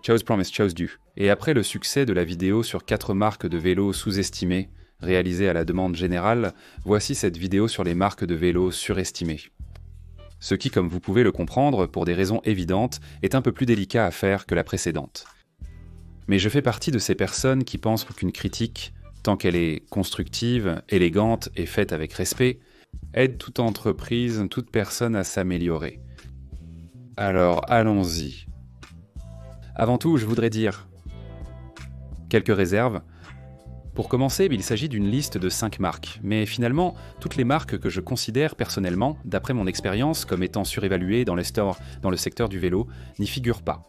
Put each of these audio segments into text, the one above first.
Chose promised, chose due. Et après le succès de la vidéo sur 4 marques de vélos sous-estimées, réalisée à la demande générale, voici cette vidéo sur les marques de vélos surestimées. Ce qui, comme vous pouvez le comprendre, pour des raisons évidentes, est un peu plus délicat à faire que la précédente. Mais je fais partie de ces personnes qui pensent qu'une critique, tant qu'elle est constructive, élégante et faite avec respect, aide toute entreprise, toute personne à s'améliorer. Alors, allons-y. Avant tout, je voudrais dire quelques réserves. Pour commencer, il s'agit d'une liste de 5 marques, mais finalement, toutes les marques que je considère personnellement, d'après mon expérience, comme étant surévaluées dans le secteur du vélo, n'y figurent pas.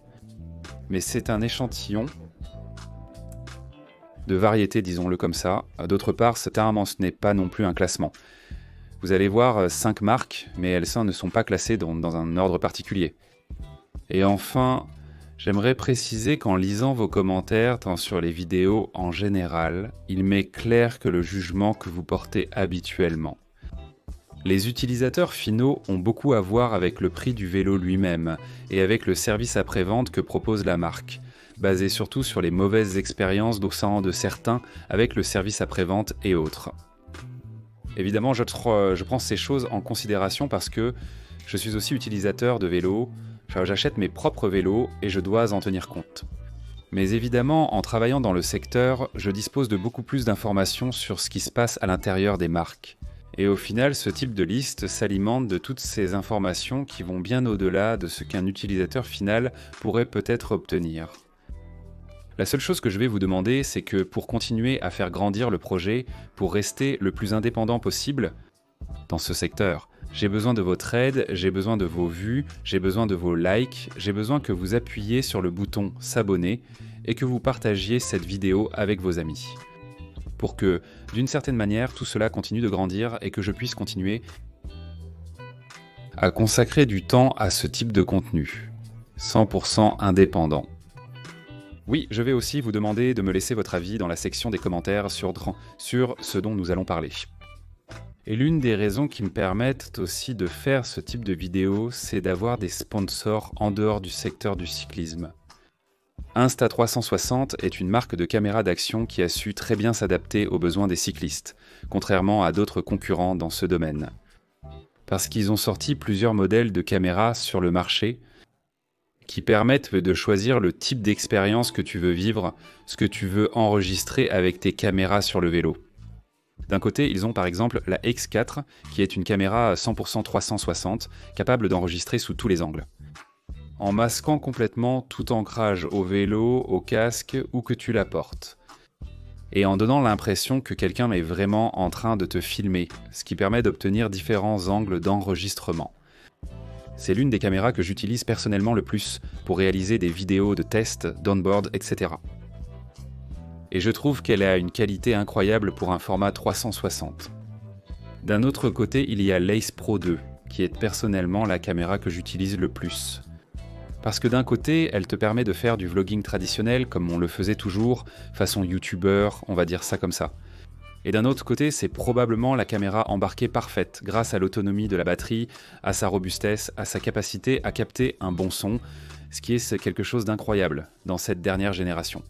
Mais c'est un échantillon de variété, disons-le comme ça. D'autre part, ce n'est pas non plus un classement. Vous allez voir 5 marques, mais elles ne sont pas classées dans un ordre particulier. Et enfin, j'aimerais préciser qu'en lisant vos commentaires, tant sur les vidéos en général, il m'est clair que le jugement que vous portez habituellement. Les utilisateurs finaux ont beaucoup à voir avec le prix du vélo lui-même et avec le service après-vente que propose la marque, basé surtout sur les mauvaises expériences de certains avec le service après-vente et autres. Évidemment, je prends ces choses en considération parce que je suis aussi utilisateur de vélos. J'achète mes propres vélos et je dois en tenir compte. Mais évidemment, en travaillant dans le secteur, je dispose de beaucoup plus d'informations sur ce qui se passe à l'intérieur des marques. Et au final, ce type de liste s'alimente de toutes ces informations qui vont bien au-delà de ce qu'un utilisateur final pourrait peut-être obtenir. La seule chose que je vais vous demander, c'est que pour continuer à faire grandir le projet, pour rester le plus indépendant possible dans ce secteur, j'ai besoin de votre aide, j'ai besoin de vos vues, j'ai besoin de vos likes, j'ai besoin que vous appuyiez sur le bouton s'abonner et que vous partagiez cette vidéo avec vos amis. Pour que, d'une certaine manière, tout cela continue de grandir et que je puisse continuer à consacrer du temps à ce type de contenu, 100% indépendant. Oui, je vais aussi vous demander de me laisser votre avis dans la section des commentaires sur ce dont nous allons parler. Et l'une des raisons qui me permettent aussi de faire ce type de vidéo, c'est d'avoir des sponsors en dehors du secteur du cyclisme. Insta360 est une marque de caméra d'action qui a su très bien s'adapter aux besoins des cyclistes, contrairement à d'autres concurrents dans ce domaine. Parce qu'ils ont sorti plusieurs modèles de caméras sur le marché qui permettent de choisir le type d'expérience que tu veux vivre, ce que tu veux enregistrer avec tes caméras sur le vélo. D'un côté, ils ont par exemple la X4, qui est une caméra 100% 360, capable d'enregistrer sous tous les angles. En masquant complètement tout ancrage au vélo, au casque, ou que tu la portes. Et en donnant l'impression que quelqu'un est vraiment en train de te filmer, ce qui permet d'obtenir différents angles d'enregistrement. C'est l'une des caméras que j'utilise personnellement le plus pour réaliser des vidéos de tests, d'onboard, etc. Et je trouve qu'elle a une qualité incroyable pour un format 360. D'un autre côté, il y a l'Ace Pro 2, qui est personnellement la caméra que j'utilise le plus. Parce que d'un côté, elle te permet de faire du vlogging traditionnel comme on le faisait toujours, façon youtubeur, on va dire ça comme ça. Et d'un autre côté, c'est probablement la caméra embarquée parfaite, grâce à l'autonomie de la batterie, à sa robustesse, à sa capacité à capter un bon son, ce qui est quelque chose d'incroyable dans cette dernière génération.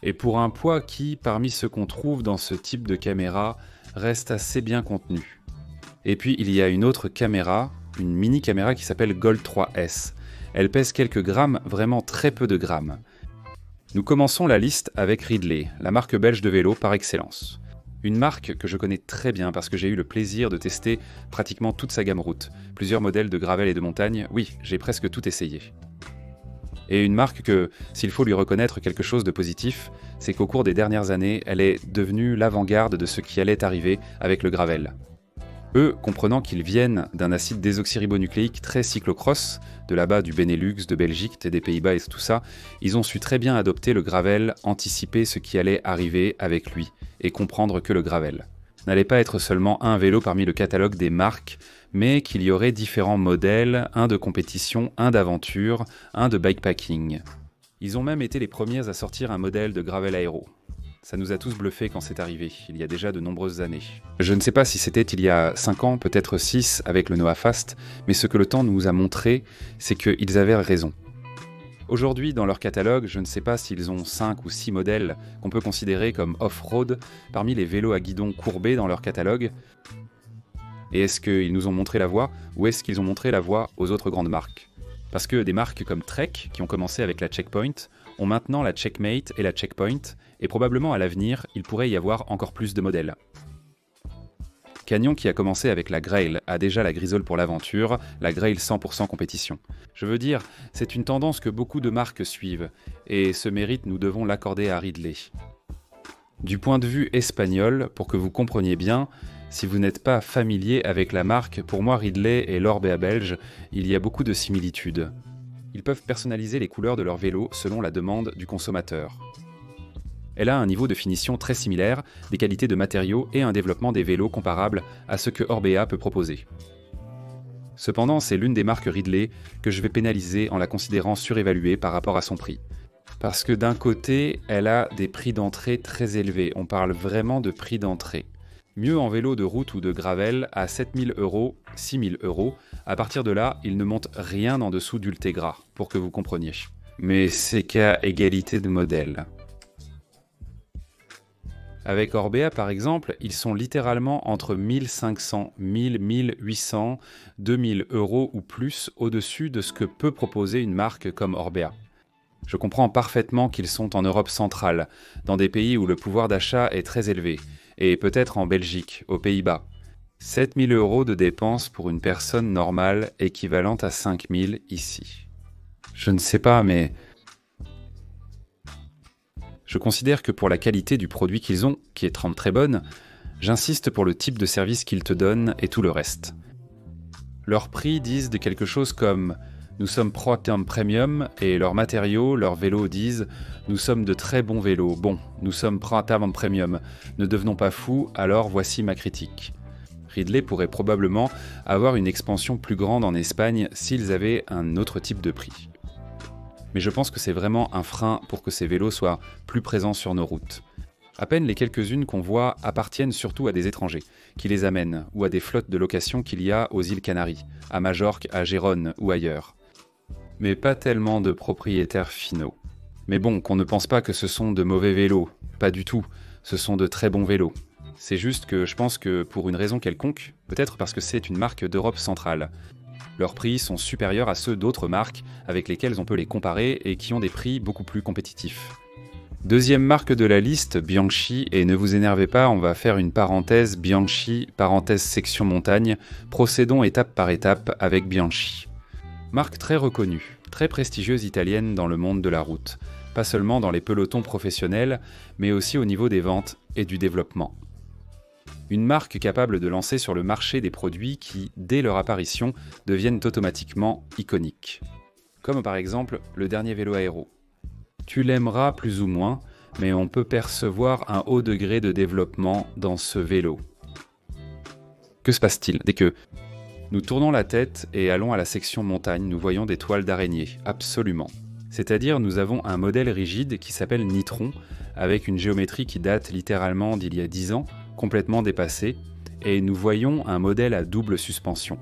Et pour un poids qui, parmi ceux qu'on trouve dans ce type de caméra, reste assez bien contenu. Et puis il y a une autre caméra, une mini caméra qui s'appelle Gold 3S. Elle pèse quelques grammes, vraiment très peu de grammes. Nous commençons la liste avec Ridley, la marque belge de vélo par excellence. Une marque que je connais très bien parce que j'ai eu le plaisir de tester pratiquement toute sa gamme route. Plusieurs modèles de gravel et de montagne, oui, j'ai presque tout essayé. Et une marque que, s'il faut lui reconnaître quelque chose de positif, c'est qu'au cours des dernières années, elle est devenue l'avant-garde de ce qui allait arriver avec le gravel. Eux, comprenant qu'ils viennent d'un acide désoxyribonucléique très cyclocross, de là-bas du Benelux, de Belgique, des Pays-Bas et tout ça, ils ont su très bien adopter le gravel, anticiper ce qui allait arriver avec lui, et comprendre que le gravel n'allait pas être seulement un vélo parmi le catalogue des marques, mais qu'il y aurait différents modèles, un de compétition, un d'aventure, un de bikepacking. Ils ont même été les premiers à sortir un modèle de gravel aéro. Ça nous a tous bluffés quand c'est arrivé, il y a déjà de nombreuses années. Je ne sais pas si c'était il y a 5 ans, peut-être 6 avec le Noah Fast, mais ce que le temps nous a montré, c'est qu'ils avaient raison. Aujourd'hui, dans leur catalogue, je ne sais pas s'ils ont 5 ou 6 modèles qu'on peut considérer comme off-road parmi les vélos à guidon courbé dans leur catalogue. Et est-ce qu'ils nous ont montré la voie, ou est-ce qu'ils ont montré la voie aux autres grandes marques? Parce que des marques comme Trek, qui ont commencé avec la Checkpoint, ont maintenant la Checkmate et la Checkpoint, et probablement à l'avenir, il pourrait y avoir encore plus de modèles. Canyon, qui a commencé avec la Grail, a déjà la Grisole pour l'aventure, la Grail 100% compétition. Je veux dire, c'est une tendance que beaucoup de marques suivent, et ce mérite nous devons l'accorder à Ridley. Du point de vue espagnol, pour que vous compreniez bien, si vous n'êtes pas familier avec la marque, pour moi Ridley et l'Orbea belge, il y a beaucoup de similitudes. Ils peuvent personnaliser les couleurs de leur vélo selon la demande du consommateur. Elle a un niveau de finition très similaire, des qualités de matériaux et un développement des vélos comparable à ce que Orbea peut proposer. Cependant, c'est l'une des marques Ridley que je vais pénaliser en la considérant surévaluée par rapport à son prix. Parce que d'un côté, elle a des prix d'entrée très élevés, on parle vraiment de prix d'entrée. Mieux en vélo de route ou de gravel à 7 000 €, 6 000 €, à partir de là, il ne monte rien en dessous d'Ultegra, pour que vous compreniez. Mais c'est qu'à égalité de modèle. Avec Orbea par exemple, ils sont littéralement entre 1500, 1000, 1800, 2000 € ou plus au-dessus de ce que peut proposer une marque comme Orbea. Je comprends parfaitement qu'ils sont en Europe centrale, dans des pays où le pouvoir d'achat est très élevé, et peut-être en Belgique, aux Pays-Bas. 7 000 € de dépenses pour une personne normale équivalente à 5 000 ici. Je ne sais pas, mais je considère que pour la qualité du produit qu'ils ont, qui est très bonne, j'insiste pour le type de service qu'ils te donnent et tout le reste. Leurs prix disent de quelque chose comme « Nous sommes Pro-Term Premium » et leurs matériaux, leurs vélos disent « Nous sommes de très bons vélos. Bon, nous sommes Pro-Term Premium. Ne devenons pas fous, alors voici ma critique. » Ridley pourrait probablement avoir une expansion plus grande en Espagne s'ils avaient un autre type de prix. Mais je pense que c'est vraiment un frein pour que ces vélos soient plus présents sur nos routes. À peine les quelques-unes qu'on voit appartiennent surtout à des étrangers, qui les amènent, ou à des flottes de location qu'il y a aux îles Canaries, à Majorque, à Gérone ou ailleurs. Mais pas tellement de propriétaires finaux. Mais bon, qu'on ne pense pas que ce sont de mauvais vélos, pas du tout, ce sont de très bons vélos. C'est juste que je pense que pour une raison quelconque, peut-être parce que c'est une marque d'Europe centrale, leurs prix sont supérieurs à ceux d'autres marques avec lesquelles on peut les comparer et qui ont des prix beaucoup plus compétitifs. Deuxième marque de la liste, Bianchi, et ne vous énervez pas, on va faire une parenthèse Bianchi, parenthèse section montagne, procédons étape par étape avec Bianchi. Marque très reconnue, très prestigieuse italienne dans le monde de la route, pas seulement dans les pelotons professionnels, mais aussi au niveau des ventes et du développement. Une marque capable de lancer sur le marché des produits qui, dès leur apparition, deviennent automatiquement iconiques. Comme par exemple le dernier vélo aéro. Tu l'aimeras plus ou moins, mais on peut percevoir un haut degré de développement dans ce vélo. Que se passe-t-il? Dès que nous tournons la tête et allons à la section montagne, nous voyons des toiles d'araignée, absolument. C'est-à-dire nous avons un modèle rigide qui s'appelle Nitron, avec une géométrie qui date littéralement d'il y a 10 ans, complètement dépassé, et nous voyons un modèle à double suspension.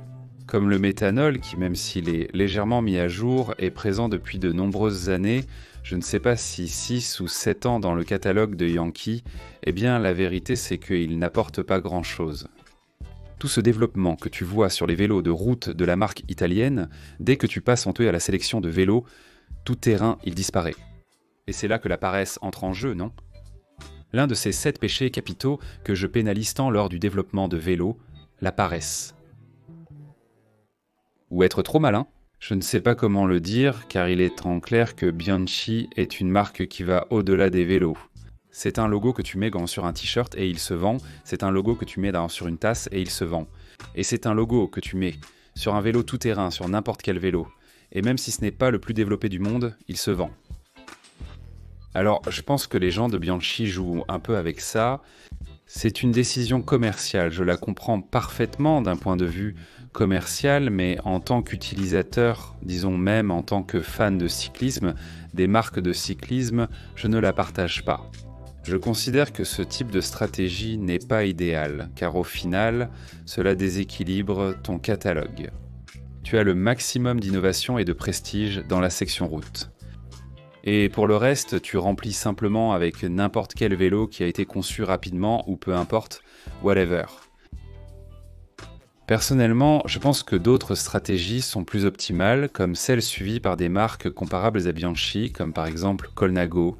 Comme le méthanol, qui même s'il est légèrement mis à jour, est présent depuis de nombreuses années, je ne sais pas si 6 ou 7 ans dans le catalogue de Yankee, eh bien la vérité c'est qu'il n'apporte pas grand-chose. Tout ce développement que tu vois sur les vélos de route de la marque italienne, dès que tu passes à la sélection de vélos, tout terrain il disparaît. Et c'est là que la paresse entre en jeu, non ? L'un de ces 7 péchés capitaux que je pénalise tant lors du développement de vélos, la paresse. Ou être trop malin. Je ne sais pas comment le dire, car il est en clair que Bianchi est une marque qui va au-delà des vélos. C'est un logo que tu mets sur un t-shirt et il se vend, c'est un logo que tu mets sur une tasse et il se vend. Et c'est un logo que tu mets sur un vélo tout-terrain, sur n'importe quel vélo. Et même si ce n'est pas le plus développé du monde, il se vend. Alors, je pense que les gens de Bianchi jouent un peu avec ça. C'est une décision commerciale, je la comprends parfaitement d'un point de vue commercial, mais en tant qu'utilisateur, disons même en tant que fan de cyclisme, des marques de cyclisme, je ne la partage pas. Je considère que ce type de stratégie n'est pas idéal, car au final, cela déséquilibre ton catalogue. Tu as le maximum d'innovation et de prestige dans la section route. Et pour le reste, tu remplis simplement avec n'importe quel vélo qui a été conçu rapidement ou peu importe, whatever. Personnellement, je pense que d'autres stratégies sont plus optimales, comme celles suivies par des marques comparables à Bianchi, comme par exemple Colnago,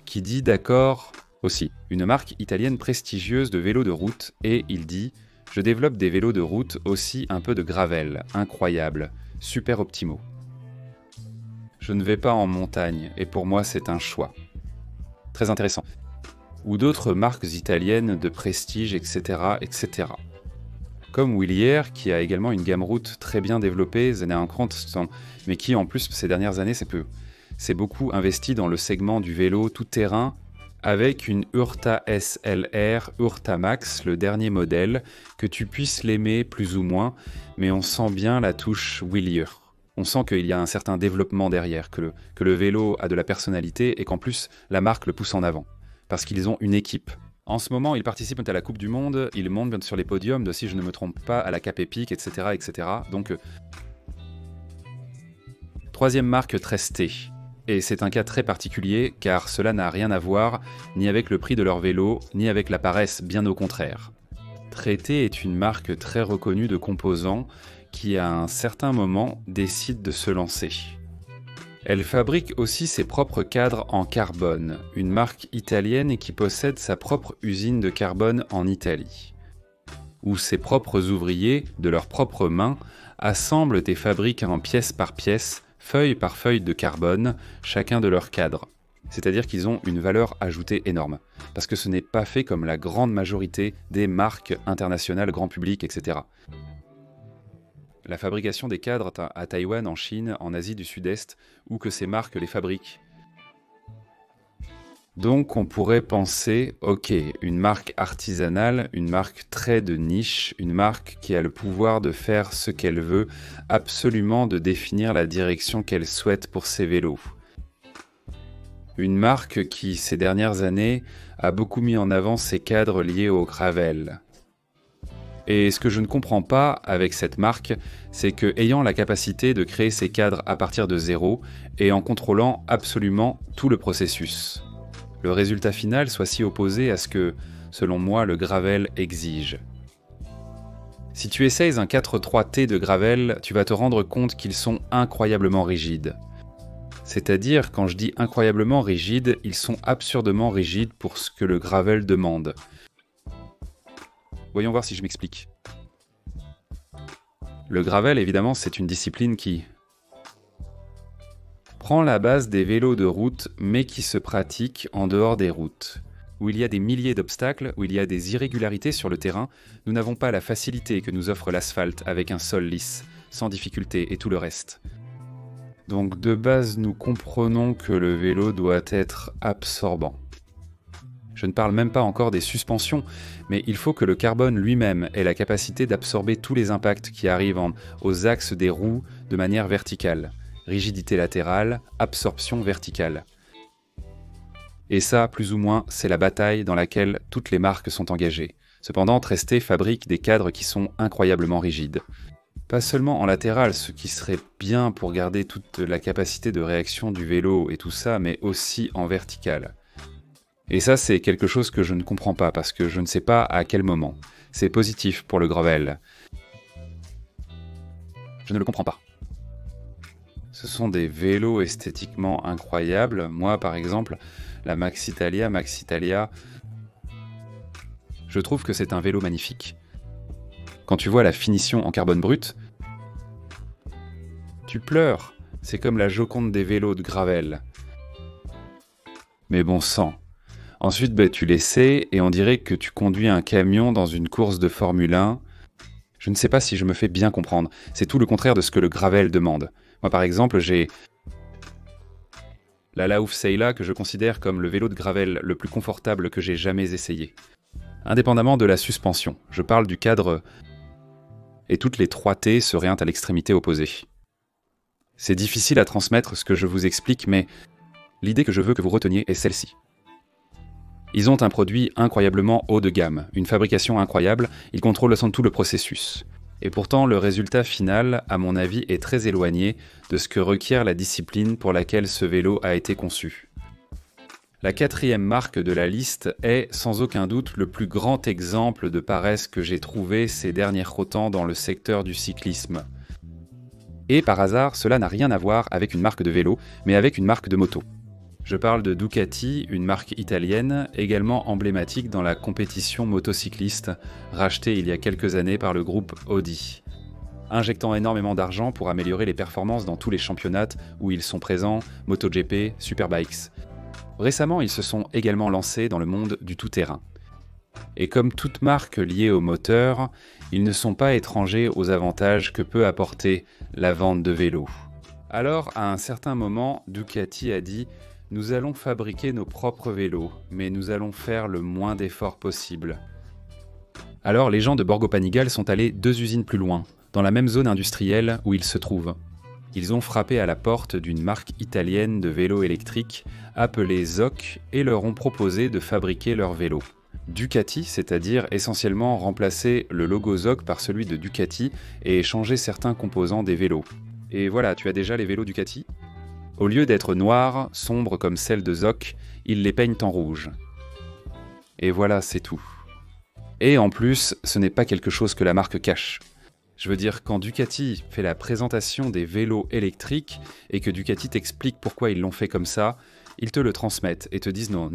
qui dit d'accord aussi, une marque italienne prestigieuse de vélos de route, et il dit « Je développe des vélos de route aussi un peu de gravel, incroyable, super optimaux. Je ne vais pas en montagne, et pour moi c'est un choix. » Très intéressant. Ou d'autres marques italiennes de prestige, etc., etc. Comme Willier, qui a également une gamme route très bien développée, mais qui en plus ces dernières années s'est beaucoup investi dans le segment du vélo tout-terrain avec une Urta SLR Urta Max, le dernier modèle, que tu puisses l'aimer plus ou moins, mais on sent bien la touche Willier. On sent qu'il y a un certain développement derrière, que le vélo a de la personnalité et qu'en plus la marque le pousse en avant, parce qu'ils ont une équipe. En ce moment, ils participent à la Coupe du Monde, ils montent bien sur les podiums, si je ne me trompe pas, à la Cap Epic, etc. etc. Donc, troisième marque Treste. Et c'est un cas très particulier, car cela n'a rien à voir ni avec le prix de leur vélo, ni avec la paresse, bien au contraire. Trete est une marque très reconnue de composants qui, à un certain moment, décide de se lancer. Elle fabrique aussi ses propres cadres en carbone, une marque italienne qui possède sa propre usine de carbone en Italie, où ses propres ouvriers, de leurs propres mains, assemblent et fabriquent en pièce par pièce, feuille par feuille de carbone, chacun de leurs cadres. C'est-à-dire qu'ils ont une valeur ajoutée énorme, parce que ce n'est pas fait comme la grande majorité des marques internationales, grand public, etc. La fabrication des cadres à Taïwan, en Chine, en Asie du Sud-Est, où que ces marques les fabriquent. Donc on pourrait penser, ok, une marque artisanale, une marque très de niche, une marque qui a le pouvoir de faire ce qu'elle veut, absolument de définir la direction qu'elle souhaite pour ses vélos. Une marque qui, ces dernières années, a beaucoup mis en avant ses cadres liés au gravel. Et ce que je ne comprends pas avec cette marque, c'est que ayant la capacité de créer ces cadres à partir de zéro et en contrôlant absolument tout le processus, le résultat final soit si opposé à ce que, selon moi, le gravel exige. Si tu essayes un 4.3T de gravel, tu vas te rendre compte qu'ils sont incroyablement rigides. C'est-à-dire, quand je dis incroyablement rigides, ils sont absurdement rigides pour ce que le gravel demande. Voyons voir si je m'explique. Le gravel, évidemment, c'est une discipline qui prend la base des vélos de route, mais qui se pratique en dehors des routes. Où il y a des milliers d'obstacles, où il y a des irrégularités sur le terrain, nous n'avons pas la facilité que nous offre l'asphalte avec un sol lisse, sans difficulté et tout le reste. Donc de base, nous comprenons que le vélo doit être absorbant. Je ne parle même pas encore des suspensions, mais il faut que le carbone lui-même ait la capacité d'absorber tous les impacts qui arrivent aux axes des roues de manière verticale. Rigidité latérale, absorption verticale. Et ça, plus ou moins, c'est la bataille dans laquelle toutes les marques sont engagées. Cependant, Treste fabrique des cadres qui sont incroyablement rigides. Pas seulement en latéral, ce qui serait bien pour garder toute la capacité de réaction du vélo et tout ça, mais aussi en vertical. Et ça, c'est quelque chose que je ne comprends pas, parce que je ne sais pas à quel moment. C'est positif pour le gravel. Je ne le comprends pas. Ce sont des vélos esthétiquement incroyables. Moi, par exemple, la Maxitalia, je trouve que c'est un vélo magnifique. Quand tu vois la finition en carbone brut, tu pleures. C'est comme la Joconde des vélos de gravel. Mais bon sang. Ensuite, tu l'essaies et on dirait que tu conduis un camion dans une course de Formule 1. Je ne sais pas si je me fais bien comprendre. C'est tout le contraire de ce que le gravel demande. Moi, par exemple, j'ai la Laouf Seila que je considère comme le vélo de gravel le plus confortable que j'ai jamais essayé. Indépendamment de la suspension, je parle du cadre et toutes les 3T se réintent à l'extrémité opposée. C'est difficile à transmettre ce que je vous explique, mais l'idée que je veux que vous reteniez est celle-ci. Ils ont un produit incroyablement haut de gamme, une fabrication incroyable, ils contrôlent tout le processus. Et pourtant, le résultat final, à mon avis, est très éloigné de ce que requiert la discipline pour laquelle ce vélo a été conçu. La quatrième marque de la liste est, sans aucun doute, le plus grand exemple de paresse que j'ai trouvé ces derniers temps dans le secteur du cyclisme. Et par hasard, cela n'a rien à voir avec une marque de vélo, mais avec une marque de moto. Je parle de Ducati, une marque italienne, également emblématique dans la compétition motocycliste, rachetée il y a quelques années par le groupe Audi. Injectant énormément d'argent pour améliorer les performances dans tous les championnats où ils sont présents, MotoGP, Superbikes. Récemment, ils se sont également lancés dans le monde du tout-terrain. Et comme toute marque liée au moteur, ils ne sont pas étrangers aux avantages que peut apporter la vente de vélos. Alors, à un certain moment, Ducati a dit « Nous allons fabriquer nos propres vélos, mais nous allons faire le moins d'efforts possible. » Alors, les gens de Borgo Panigale sont allés 2 usines plus loin, dans la même zone industrielle où ils se trouvent. Ils ont frappé à la porte d'une marque italienne de vélos électriques appelée Zoc et leur ont proposé de fabriquer leurs vélos. Ducati, c'est-à-dire essentiellement remplacer le logo Zoc par celui de Ducati et changer certains composants des vélos. Et voilà, tu as déjà les vélos Ducati ? Au lieu d'être noirs, sombres comme celles de Zoc, ils les peignent en rouge. Et voilà, c'est tout. Et en plus, ce n'est pas quelque chose que la marque cache. Je veux dire, quand Ducati fait la présentation des vélos électriques et que Ducati t'explique pourquoi ils l'ont fait comme ça, ils te le transmettent et te disent non.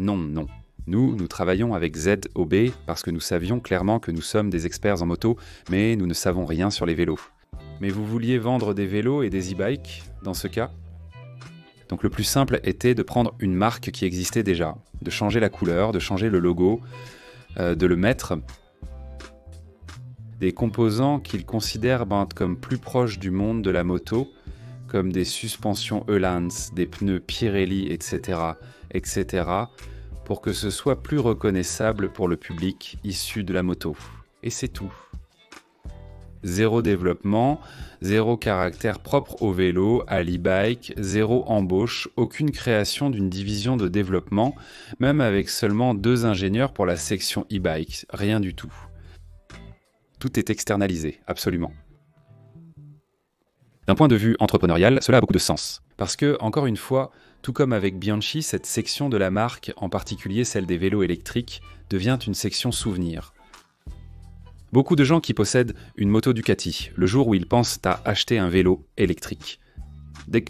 Nous travaillons avec ZOB parce que nous savions clairement que nous sommes des experts en moto, mais nous ne savons rien sur les vélos. Mais vous vouliez vendre des vélos et des e-bikes dans ce cas ? Donc le plus simple était de prendre une marque qui existait déjà, de changer la couleur, de changer le logo, de le mettre des composants qu'ils considèrent comme plus proches du monde de la moto, comme des suspensions Öhlans, des pneus Pirelli, etc., pour que ce soit plus reconnaissable pour le public issu de la moto. Et c'est tout. Zéro développement, zéro caractère propre au vélo, à l'e-bike, zéro embauche, aucune création d'une division de développement, même avec seulement 2 ingénieurs pour la section e-bike, rien du tout. Tout est externalisé, absolument. D'un point de vue entrepreneurial, cela a beaucoup de sens. Parce que, encore une fois, tout comme avec Bianchi, cette section de la marque, en particulier celle des vélos électriques, devient une section souvenir. Beaucoup de gens qui possèdent une moto Ducati, le jour où ils pensent à acheter un vélo électrique.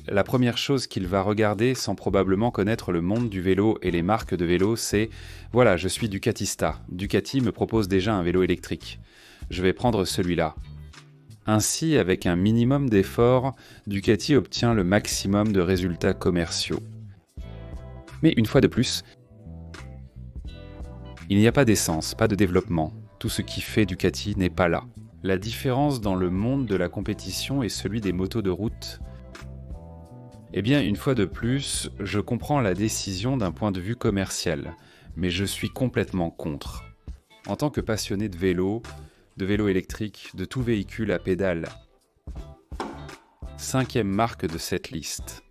La première chose qu'il va regarder, sans probablement connaître le monde du vélo et les marques de vélo, c'est « Voilà, je suis Ducatista. Ducati me propose déjà un vélo électrique. Je vais prendre celui-là. » Ainsi, avec un minimum d'efforts, Ducati obtient le maximum de résultats commerciaux. Mais une fois de plus, il n'y a pas d'essence, pas de développement. Tout ce qui fait Ducati n'est pas là. La différence dans le monde de la compétition et celui des motos de route. Eh bien, une fois de plus, je comprends la décision d'un point de vue commercial, mais je suis complètement contre. En tant que passionné de vélo électrique, de tout véhicule à pédale. 5e marque de cette liste.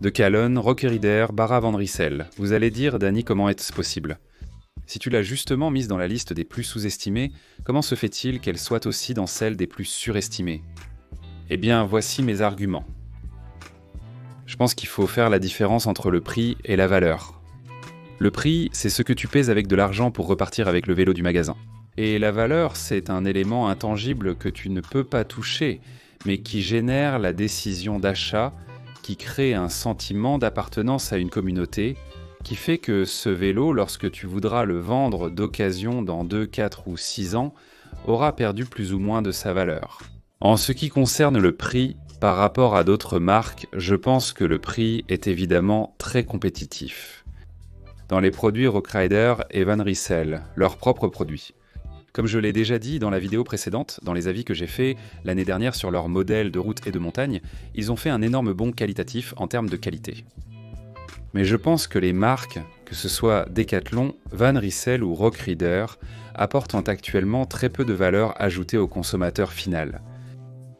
De Calonne, Rockerider, Bara Van Rissel. Vous allez dire, Dany, comment est-ce possible ? Si tu l'as justement mise dans la liste des plus sous-estimées, comment se fait-il qu'elle soit aussi dans celle des plus surestimées ? Eh bien, voici mes arguments. Je pense qu'il faut faire la différence entre le prix et la valeur. Le prix, c'est ce que tu paies avec de l'argent pour repartir avec le vélo du magasin. Et la valeur, c'est un élément intangible que tu ne peux pas toucher, mais qui génère la décision d'achat, qui crée un sentiment d'appartenance à une communauté, qui fait que ce vélo, lorsque tu voudras le vendre d'occasion dans 2, 4 ou 6 ans, aura perdu plus ou moins de sa valeur. En ce qui concerne le prix, par rapport à d'autres marques, je pense que le prix est évidemment très compétitif. Dans les produits Rockrider et Van Rissel, leurs propres produits. Comme je l'ai déjà dit dans la vidéo précédente, dans les avis que j'ai fait l'année dernière sur leurs modèles de route et de montagne, ils ont fait un énorme bond qualitatif en termes de qualité. Mais je pense que les marques, que ce soit Decathlon, Van Rissel ou Rockrider, apportent actuellement très peu de valeur ajoutée au consommateur final.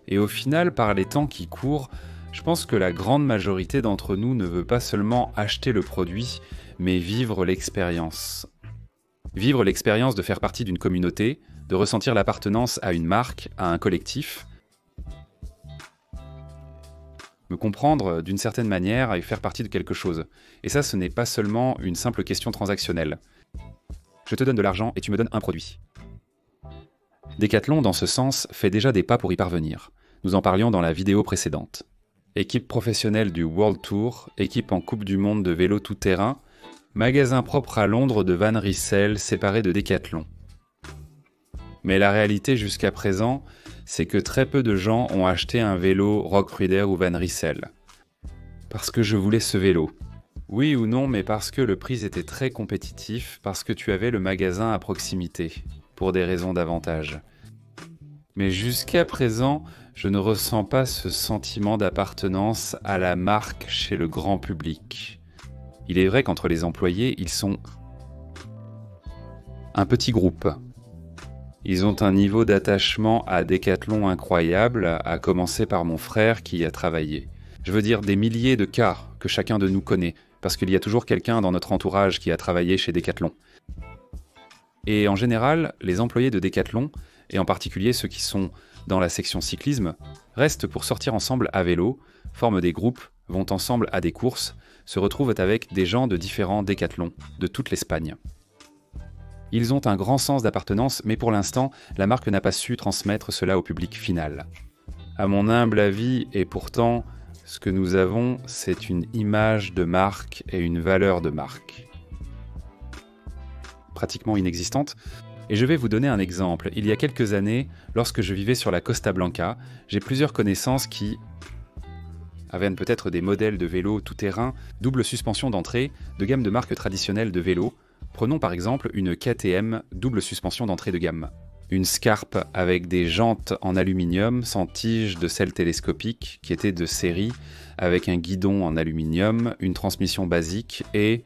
Et au final, par les temps qui courent, je pense que la grande majorité d'entre nous ne veut pas seulement acheter le produit, mais vivre l'expérience. Vivre l'expérience de faire partie d'une communauté, de ressentir l'appartenance à une marque, à un collectif. Me comprendre d'une certaine manière et faire partie de quelque chose. Et ça, ce n'est pas seulement une simple question transactionnelle. Je te donne de l'argent et tu me donnes un produit. Decathlon, dans ce sens, fait déjà des pas pour y parvenir. Nous en parlions dans la vidéo précédente. Équipe professionnelle du World Tour, équipe en Coupe du Monde de vélo tout-terrain, magasin propre à Londres de Van Rissel séparé de Decathlon. Mais la réalité jusqu'à présent, c'est que très peu de gens ont acheté un vélo Rockruder ou Van Rissel. Parce que je voulais ce vélo. Oui ou non, mais parce que le prix était très compétitif, parce que tu avais le magasin à proximité, pour des raisons d'avantage. Mais jusqu'à présent, je ne ressens pas ce sentiment d'appartenance à la marque chez le grand public. Il est vrai qu'entre les employés, ils sont un petit groupe. Ils ont un niveau d'attachement à Decathlon incroyable, à commencer par mon frère qui y a travaillé. Je veux dire des milliers de cas que chacun de nous connaît, parce qu'il y a toujours quelqu'un dans notre entourage qui a travaillé chez Decathlon. Et en général, les employés de Decathlon, et en particulier ceux qui sont dans la section cyclisme, restent pour sortir ensemble à vélo, forment des groupes, vont ensemble à des courses, se retrouvent avec des gens de différents Decathlon, de toute l'Espagne. Ils ont un grand sens d'appartenance, mais pour l'instant, la marque n'a pas su transmettre cela au public final. À mon humble avis, et pourtant, ce que nous avons, c'est une image de marque et une valeur de marque. Pratiquement inexistante. Et je vais vous donner un exemple. Il y a quelques années, lorsque je vivais sur la Costa Blanca, j'ai plusieurs connaissances qui avaient peut-être des modèles de vélos tout-terrain, double suspension d'entrée, de gamme de marques traditionnelles de vélos. Prenons par exemple une KTM double suspension d'entrée de gamme. Une Scarpe avec des jantes en aluminium sans tige de selle télescopique qui était de série, avec un guidon en aluminium, une transmission basique et...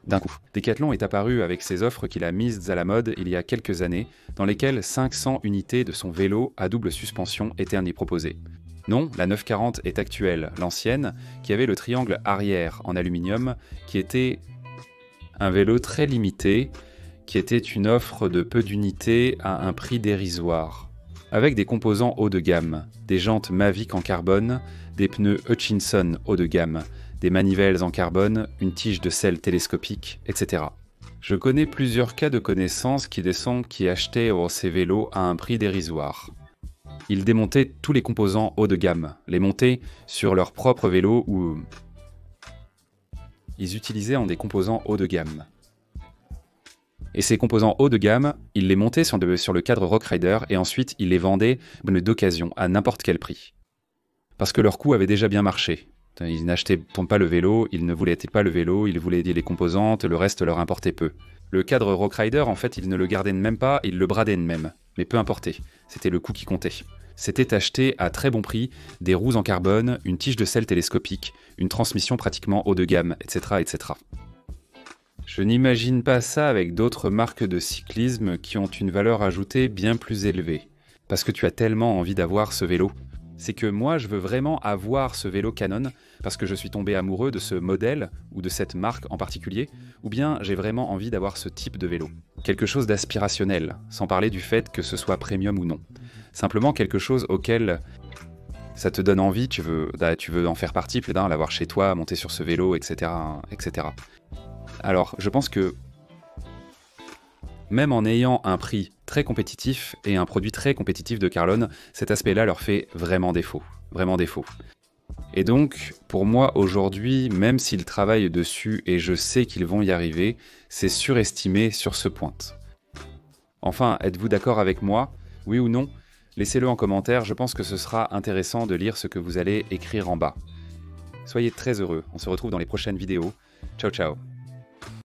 D'un coup, Decathlon est apparu avec ses offres qu'il a mises à la mode il y a quelques années, dans lesquelles 500 unités de son vélo à double suspension étaient ainsi proposées. Non, la 940 est actuelle, l'ancienne, qui avait le triangle arrière en aluminium, qui était un vélo très limité, qui était une offre de peu d'unités à un prix dérisoire. Avec des composants haut de gamme, des jantes Mavic en carbone, des pneus Hutchinson haut de gamme, des manivelles en carbone, une tige de selle télescopique, etc. Je connais plusieurs cas de connaissances qui achetaient ces vélos à un prix dérisoire. Ils démontaient tous les composants haut de gamme, les montaient sur leur propre vélo ou ils utilisaient en des composants haut de gamme. Et ces composants haut de gamme, ils les montaient sur le cadre Rockrider et ensuite ils les vendaient d'occasion à n'importe quel prix. Parce que leur coût avait déjà bien marché. Ils n'achetaient pas le vélo, ils ne voulaient pas le vélo, ils voulaient les composantes, le reste leur importait peu. Le cadre Rockrider, en fait, ils ne le gardaient même pas, ils le bradaient même. Mais peu importait, c'était le coût qui comptait. C'était acheté à très bon prix, des roues en carbone, une tige de selle télescopique, une transmission pratiquement haut de gamme, etc. etc. Je n'imagine pas ça avec d'autres marques de cyclisme qui ont une valeur ajoutée bien plus élevée. Parce que tu as tellement envie d'avoir ce vélo. C'est que moi, je veux vraiment avoir ce vélo Canon parce que je suis tombé amoureux de ce modèle ou de cette marque en particulier, ou bien j'ai vraiment envie d'avoir ce type de vélo. Quelque chose d'aspirationnel, sans parler du fait que ce soit premium ou non. Simplement quelque chose auquel ça te donne envie, tu veux en faire partie, plus d'un, l'avoir chez toi, monter sur ce vélo, etc., etc. Alors, je pense que même en ayant un prix très compétitif et un produit très compétitif de Carlone, cet aspect-là leur fait vraiment défaut. Vraiment défaut. Et donc, pour moi, aujourd'hui, même s'ils travaillent dessus et je sais qu'ils vont y arriver, c'est surestimé sur ce point. Enfin, êtes-vous d'accord avec moi? Oui ou non? Laissez-le en commentaire, je pense que ce sera intéressant de lire ce que vous allez écrire en bas. Soyez très heureux, on se retrouve dans les prochaines vidéos. Ciao ciao.